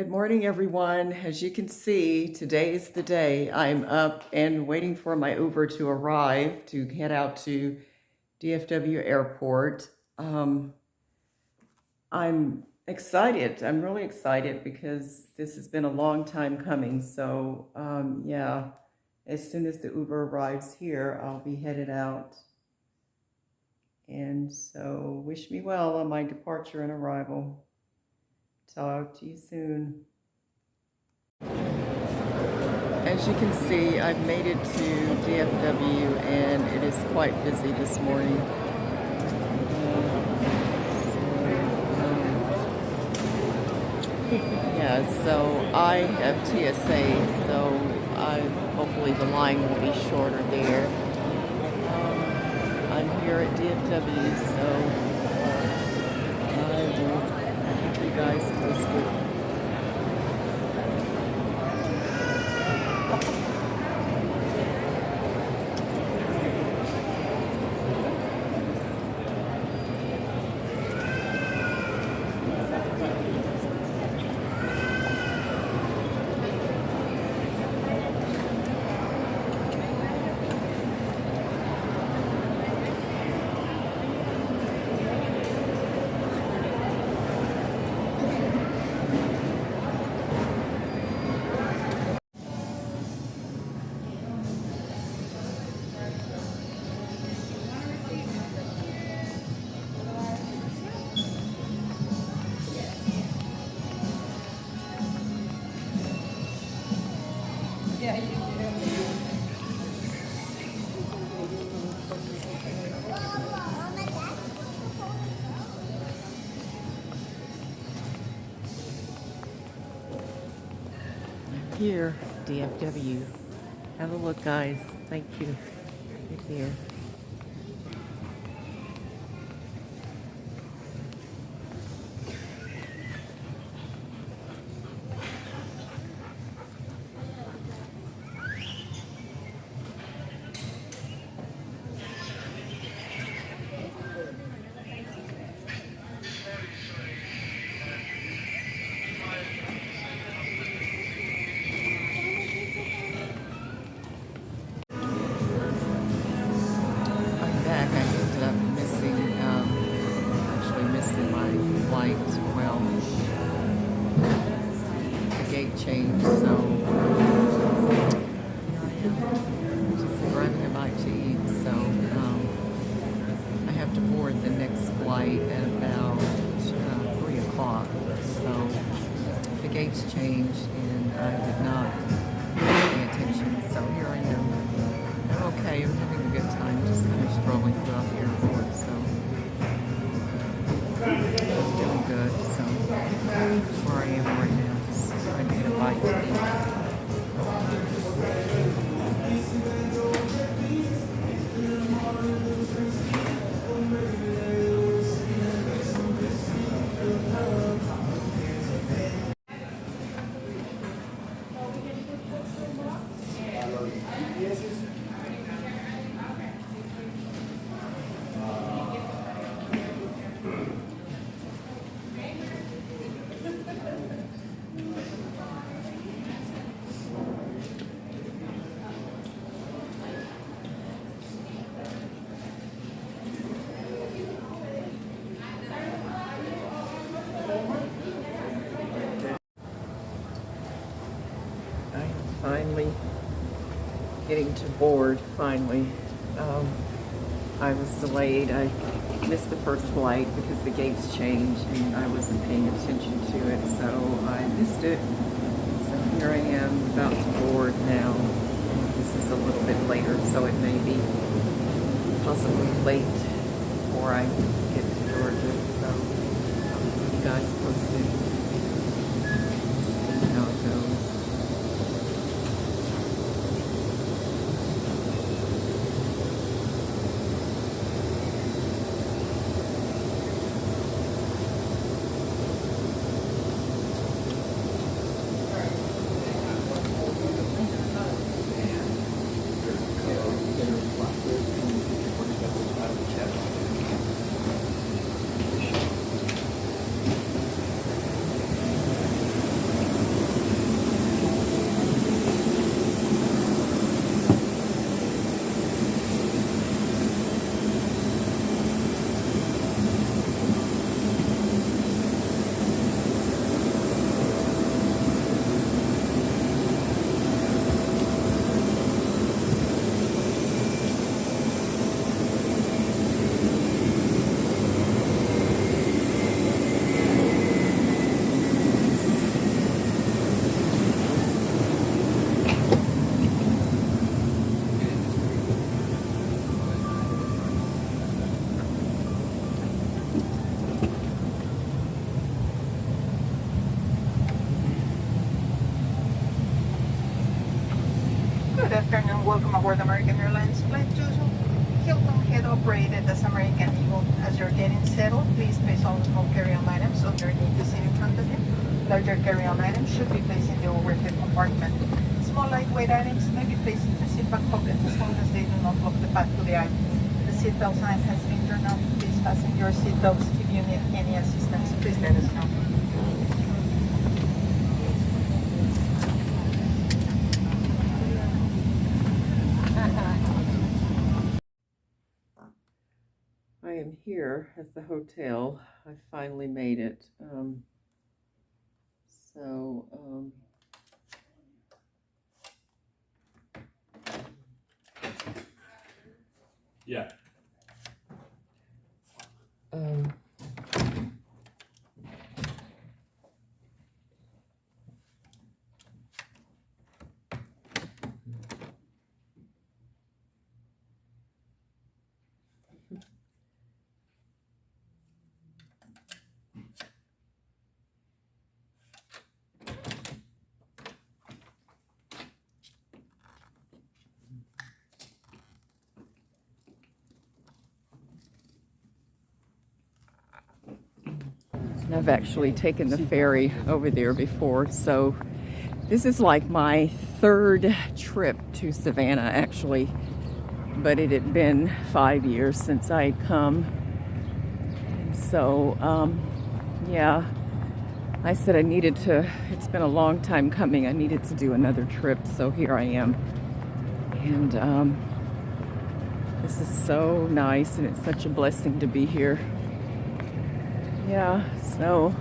Good morning, everyone. As you can see, today is the day. I'm up and waiting for my Uber to arrive to head out to DFW Airport. I'm excited. I'm really excited because this has been a long time coming. So, yeah, as soon as the Uber arrives here, I'll be headed out. And so, wish me well on my departure and arrival. Talk to you soon. As you can see, I've made it to DFW and it is quite busy this morning. Yeah, so I have TSA, so hopefully the line will be shorter there. I'm here at DFW, so I will keep you guys posted. Yeah, you do. Here, DFW. Have a look, guys. Thank you. Right here. I'm back. I ended up missing my flight. Well, the gate changed, so here I am, just grabbing a bite to eat. So I have to board the next flight at about 3 o'clock. So the gates changed, and I did not pay attention. So here I am. I'm okay. I'm having a good time, just kind of strolling throughout the airport. So I'm doing good. So that's where I am right now, just trying to get a bite to eat. I'm finally getting to board, finally. I was delayed. I missed the first flight because the gates changed and I wasn't paying attention to it, so I missed it. So here I am about to board now. This is a little bit later, so it may be possibly late before I get to Georgia. So I'll keep you guys posted. See how it goes. afternoon. Welcome aboard American Airlines Flight 2. Hilton Head operated as American Eagle. As you're getting settled, please place all small carry-on items underneath the seat in front of you. Larger carry-on items should be placed in the overhead compartment. Small lightweight items may be placed in the seat back pocket as long as they do not block the path to the aisle. The seatbelt sign has been turned on. Please fasten your seatbelts. If you need any assistance, please let us know. I am here at the hotel. I finally made it. Yeah. And I've actually taken the ferry over there before, so this is like my third trip to Savannah, actually, but it had been 5 years since I had come. So, yeah, I said I needed to, it's been a long time coming, I needed to do another trip, so here I am. And this is so nice, and it's such a blessing to be here. Yeah, so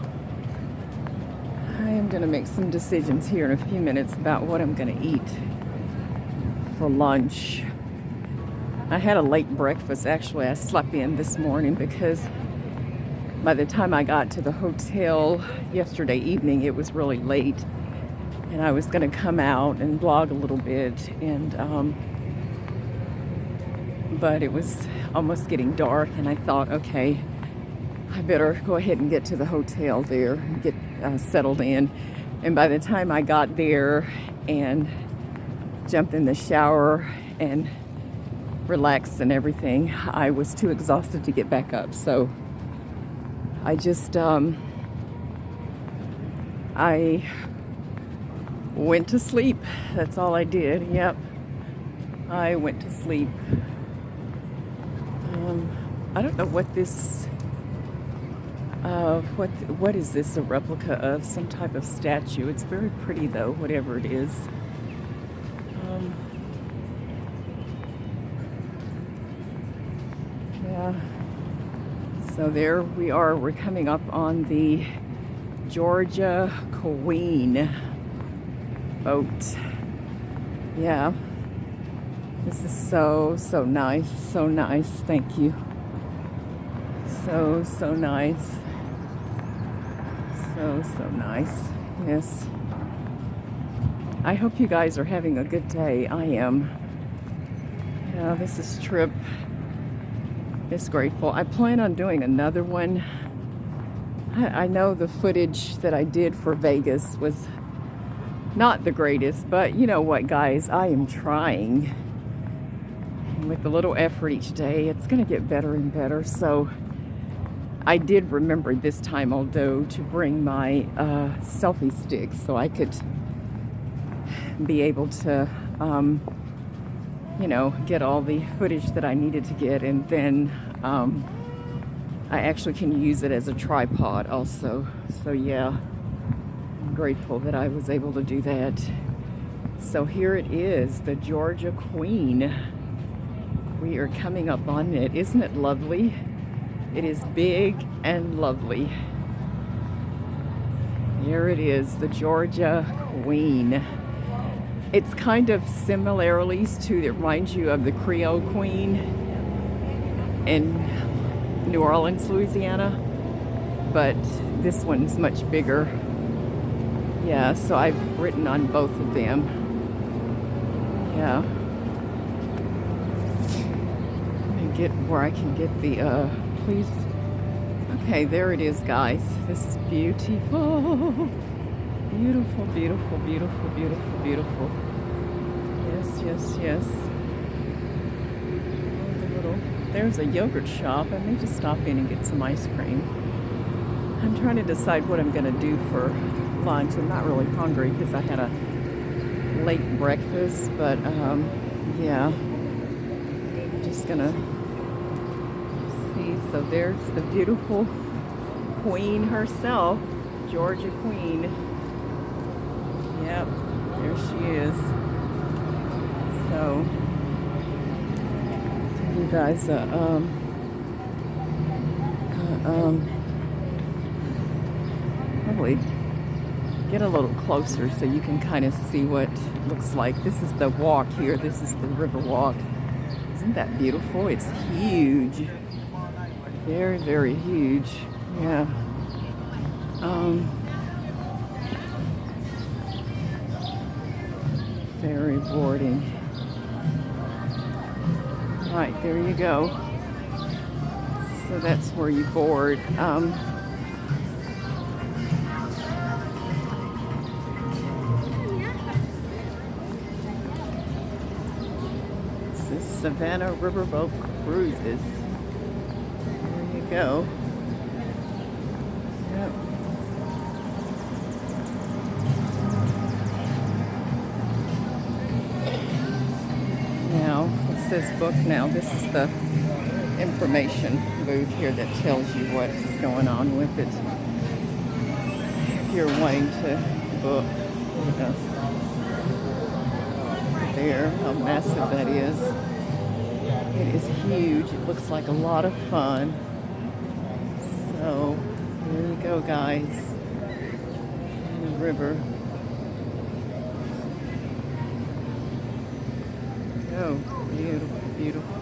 I am going to make some decisions here in a few minutes about what I'm going to eat for lunch. I had a late breakfast, actually. I slept in this morning because by the time I got to the hotel yesterday evening, it was really late. And I was going to come out and vlog a little bit, and but it was almost getting dark, and I thought, okay, I better go ahead and get to the hotel there and get settled in. And by the time I got there and jumped in the shower and relaxed and everything, I was too exhausted to get back up. So I just, I went to sleep. That's all I did. Yep. I went to sleep. I don't know what this, what is this a replica of? Some type of statue. It's very pretty though, whatever it is. Yeah. So there we are. We're coming up on the Georgia Queen boat. Yeah. This is so nice. So nice. Thank you. So nice. So nice. Yes. I hope you guys are having a good day. I am. Yeah, this is trip. It's grateful. I plan on doing another one. I know the footage that I did for Vegas was not the greatest, but you know what, guys? I am trying. And with a little effort each day, it's going to get better and better. So I did remember this time, although, to bring my selfie stick so I could be able to, you know, get all the footage that I needed to get, and then I actually can use it as a tripod also. So yeah, I'm grateful that I was able to do that. So here it is, the Georgia Queen. We are coming up on it. Isn't it lovely? It is big and lovely. Here it is, the Georgia Queen. It's kind of similarities to, it reminds you of the Creole Queen in New Orleans, Louisiana, but this one's much bigger. Yeah, so I've written on both of them. Yeah. Let me get where I can get the, please. Okay, there it is, guys. This is beautiful. Beautiful, beautiful, beautiful, beautiful, beautiful. Yes, yes, yes. Oh, there's a yogurt shop. I may just stop in and get some ice cream. I'm trying to decide what I'm going to do for lunch. I'm not really hungry because I had a late breakfast, but yeah. I'm just going to see. So there's the beautiful Queen herself, Georgia Queen. Yep, there she is. So, you guys, probably get a little closer so you can kind of see what it looks like. This is the walk here. This is the river walk. Isn't that beautiful? It's huge. Very, very huge. Yeah. Ferry boarding. All right, there you go. So that's where you board. This is Savannah Riverboat Cruises. There you go. Yep. Now, it says book now. This is the information booth here that tells you what's going on with it. If you're wanting to book, there, how massive that is. It is huge. It looks like a lot of fun. So, there you go, guys. In the river. Oh, beautiful, beautiful.